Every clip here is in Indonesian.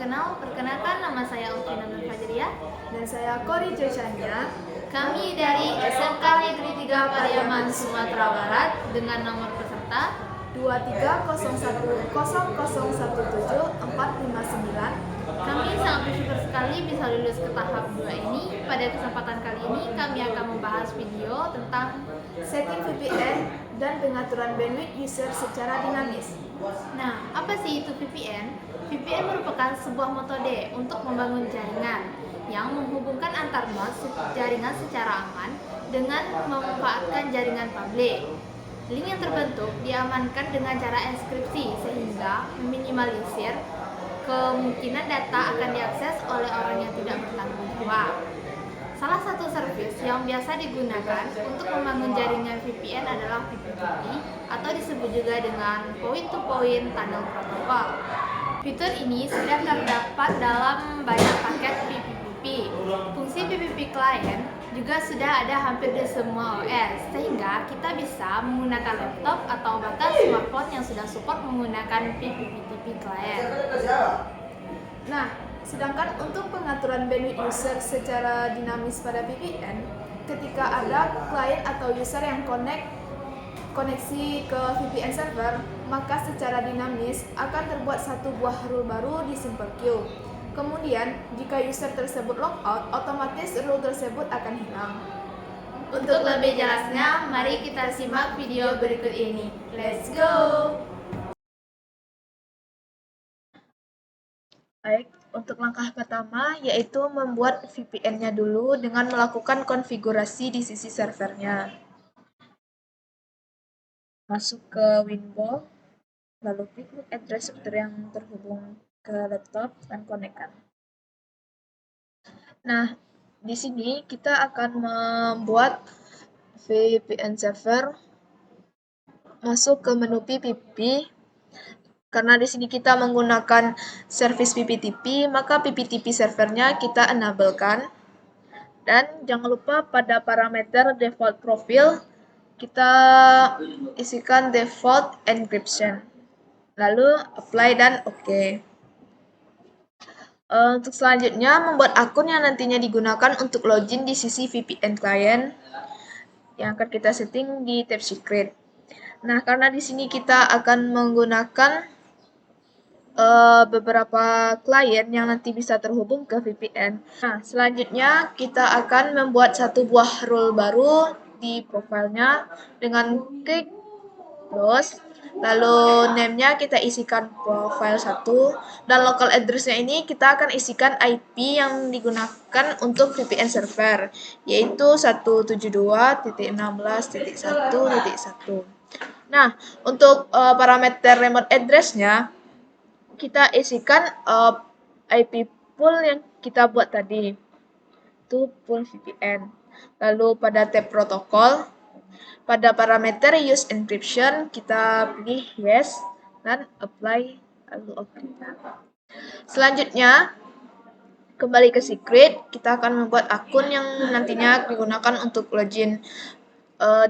kenal, perkenalkan nama saya Ulfina Nur Fajriah. Dan saya Kori Jocanya. Kami dari SMK Negeri 3 Pariaman, Sumatera Barat dengan nomor peserta 2301001745. Kami sangat bersyukur sekali bisa lulus ke tahap 2 ini. Pada kesempatan kali ini kami akan membahas video tentang Setting VPN dan pengaturan bandwidth user secara dinamis. Nah, apa sih itu VPN? VPN merupakan sebuah metode untuk membangun jaringan yang menghubungkan antar nodes jaringan secara aman dengan memanfaatkan jaringan publik. Link yang terbentuk diamankan dengan cara enkripsi sehingga meminimalisir kemungkinan data akan diakses oleh orang yang tidak bertanggung jawab. Salah satu servis yang biasa digunakan untuk membangun jaringan VPN adalah PPTP atau disebut juga dengan Point-to-Point Tunnel Protocol. Fitur ini sudah terdapat dalam banyak paket PPTP. Fungsi PPTP client juga sudah ada hampir di semua OS, sehingga kita bisa menggunakan laptop atau bahkan smartphone yang sudah support menggunakan PPTP client. Nah, sedangkan untuk pengaturan bandwidth user secara dinamis pada VPN, ketika ada klien atau user yang koneksi ke VPN server, maka secara dinamis akan terbuat satu buah rule baru di simple queue. Kemudian, jika user tersebut logout, otomatis rule tersebut akan hilang. Untuk lebih jelasnya, mari kita simak video berikut ini. Let's go! Baik, untuk langkah pertama yaitu membuat VPN-nya dulu dengan melakukan konfigurasi di sisi servernya. Masuk ke window, lalu klik address router yang terhubung ke laptop dan konekkan. Nah, di sini kita akan membuat VPN server. Masuk ke menu PPP. Karena di sini kita menggunakan service PPTP, maka PPTP servernya kita enablekan. Dan jangan lupa pada parameter default profile kita isikan default encryption. Lalu apply dan OK. Untuk selanjutnya membuat akun yang nantinya digunakan untuk login di sisi VPN client yang akan kita setting di tab secret. Nah, karena di sini kita akan menggunakan beberapa klien yang nanti bisa terhubung ke VPN. Nah, selanjutnya kita akan membuat satu buah role baru di profilnya dengan klik close. Lalu name-nya kita isikan profile 1 dan local address-nya ini kita akan isikan IP yang digunakan untuk VPN server, yaitu 172.16.1.1. Nah, untuk parameter remote address-nya kita isikan IP pool yang kita buat tadi, itu pool VPN. Lalu pada tab protokol, pada parameter use encryption kita pilih yes dan apply lalu OK. Selanjutnya kembali ke secret, kita akan membuat akun yang nantinya digunakan untuk login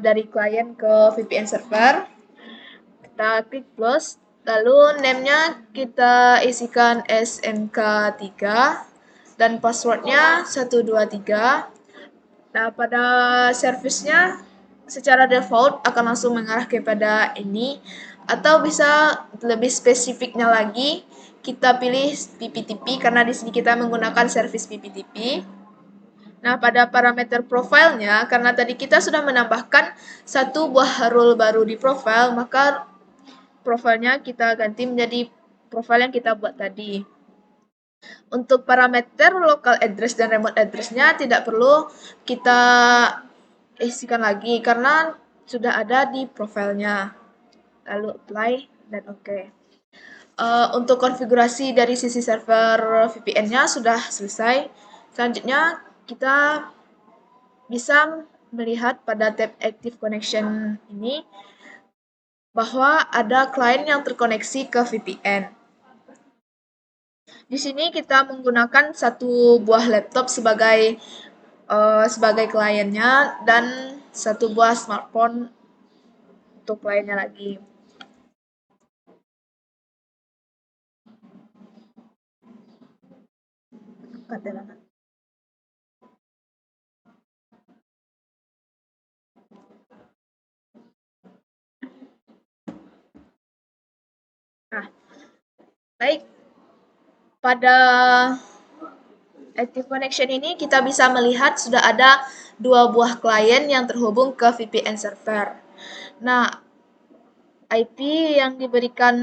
dari klien ke VPN server. Kita klik close. Lalu name-nya kita isikan SMK3 dan passwordnya 123. Nah, pada service-nya secara default akan langsung mengarah kepada ini, atau bisa lebih spesifiknya lagi kita pilih PPTP karena di sini kita menggunakan service PPTP. Nah, pada parameter profilnya, karena tadi kita sudah menambahkan satu buah role baru di profile, maka profilnya kita ganti menjadi profil yang kita buat tadi. Untuk parameter local address dan remote address-nya tidak perlu kita isikan lagi karena sudah ada di profilnya. Lalu apply dan OK. Untuk konfigurasi dari sisi server VPN-nya sudah selesai. Selanjutnya kita bisa melihat pada tab Active Connection ini bahwa ada klien yang terkoneksi ke VPN. Di sini kita menggunakan satu buah laptop sebagai kliennya dan satu buah smartphone untuk kliennya lagi. Katakanlah. Nah, baik. Pada Active Connection ini kita bisa melihat sudah ada 2 buah klien yang terhubung ke VPN server. Nah, IP yang diberikan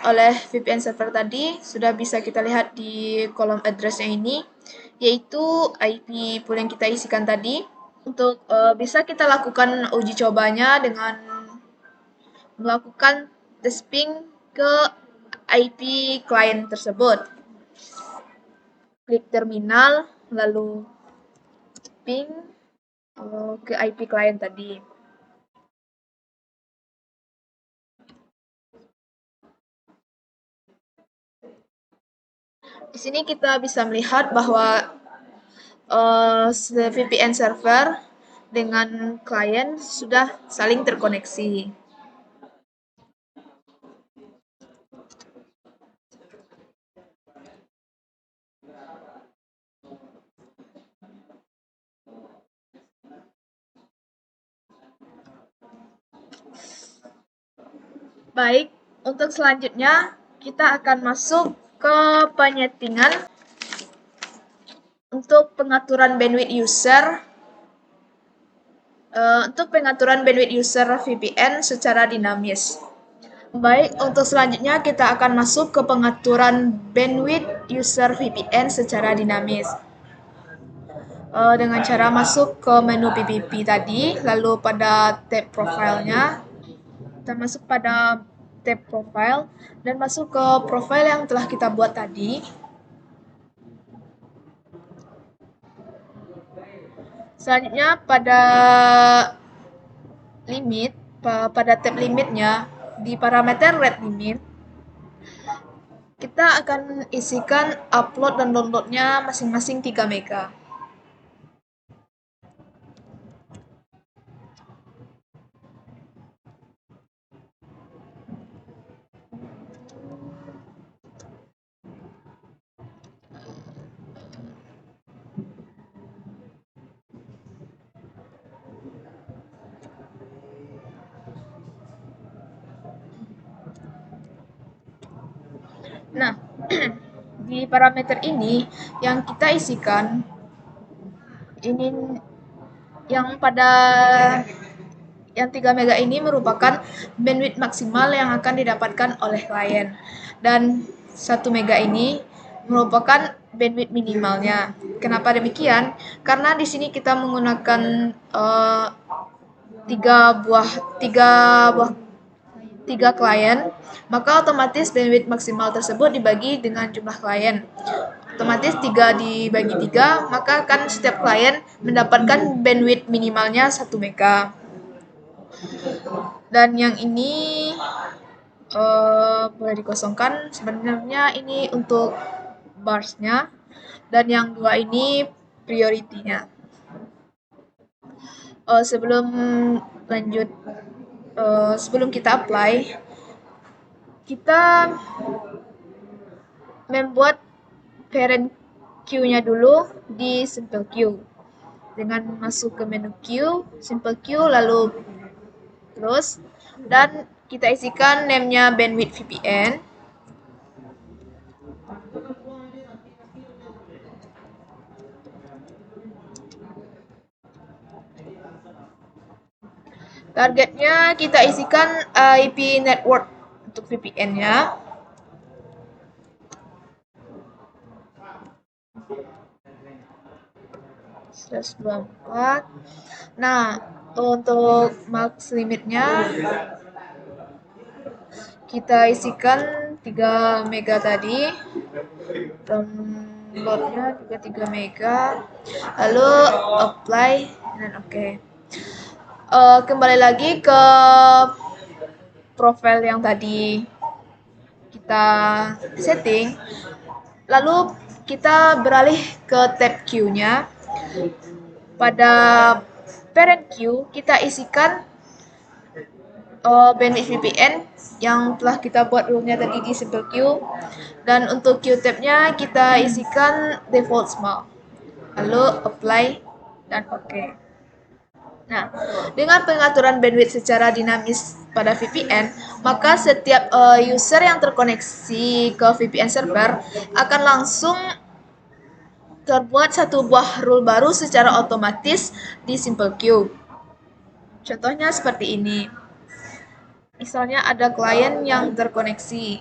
oleh VPN server tadi sudah bisa kita lihat di kolom address-nya ini, yaitu IP pool yang kita isikan tadi. Untuk bisa kita lakukan uji cobanya dengan melakukan tes ping ke IP klien tersebut. Klik terminal, lalu ping ke IP klien tadi. Di sini kita bisa melihat bahwa VPN server dengan klien sudah saling terkoneksi. Baik, untuk selanjutnya kita akan masuk ke penyetingan untuk pengaturan bandwidth user. Untuk pengaturan bandwidth user VPN secara dinamis. Baik, untuk selanjutnya kita akan masuk ke pengaturan bandwidth user VPN secara dinamis. Dengan cara masuk ke menu PPP tadi, lalu pada tab profile-nya, kita masuk pada tab profile dan masuk ke profile yang telah kita buat tadi. Selanjutnya pada limit, pada tab limitnya, di parameter rate limit, kita akan isikan upload dan downloadnya masing-masing 3 mega. Nah, di parameter ini yang kita isikan ini yang pada yang 3 mega ini merupakan bandwidth maksimal yang akan didapatkan oleh klien. Dan 1 mega ini merupakan bandwidth minimalnya. Kenapa demikian? Karena di sini kita menggunakan 3 klien, maka otomatis bandwidth maksimal tersebut dibagi dengan jumlah klien. Otomatis 3 dibagi 3, maka akan setiap klien mendapatkan bandwidth minimalnya 1 mega. Dan yang ini boleh dikosongkan, sebenarnya ini untuk barsnya, dan yang 2 ini prioritinya. Sebelum lanjut, sebelum kita apply, kita membuat parent queue-nya dulu di simple queue. Dengan masuk ke menu queue, simple queue, lalu terus, dan kita isikan name-nya bandwidth VPN. Targetnya kita isikan IP network untuk VPN-nya. /24. Nah, untuk max limitnya kita isikan 3 mega tadi. Downloadnya juga 3 mega. Lalu apply dan oke. Kembali lagi ke profile yang tadi kita setting, lalu kita beralih ke tab queue-nya. Pada parent queue kita isikan bandwidth VPN yang telah kita buat rule-nya tadi di simple queue. Dan untuk queue tab-nya kita isikan default small. Lalu apply dan OK. Nah, dengan pengaturan bandwidth secara dinamis pada VPN, maka setiap user yang terkoneksi ke VPN server akan langsung terbuat satu buah rule baru secara otomatis di simple queue. Contohnya seperti ini. Misalnya ada klien yang terkoneksi.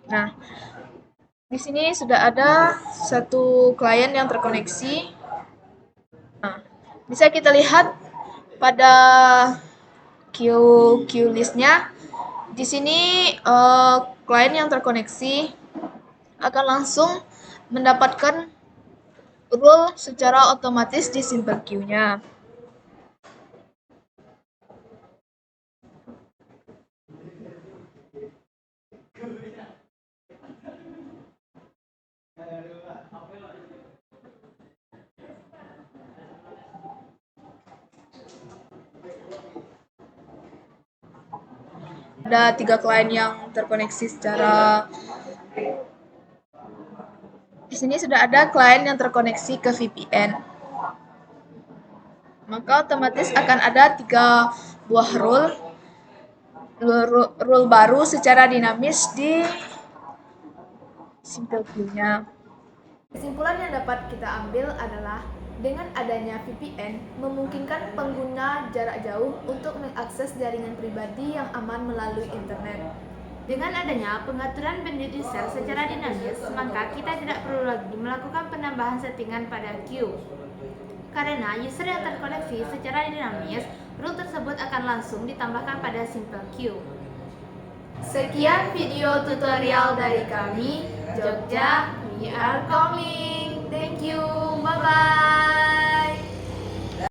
Nah, di sini sudah ada satu klien yang terkoneksi. Nah, bisa kita lihat pada queue listnya. Di sini klien yang terkoneksi akan langsung mendapatkan rule secara otomatis di simple queue-nya. Ada 3 klien yang terkoneksi secara di sini sudah ada klien yang terkoneksi ke VPN. Maka otomatis akan ada 3 buah rule baru secara dinamis di simple queue-nya. Kesimpulan yang dapat kita ambil adalah dengan adanya VPN memungkinkan pengguna jarak jauh untuk mengakses jaringan pribadi yang aman melalui internet. Dengan adanya pengaturan bandwidth user secara dinamis, maka kita tidak perlu lagi melakukan penambahan settingan pada queue. Karena user yang terkoneksi secara dinamis, rule tersebut akan langsung ditambahkan pada simple queue. Sekian video tutorial dari kami, Jogja, we are coming. Thank you, bye-bye.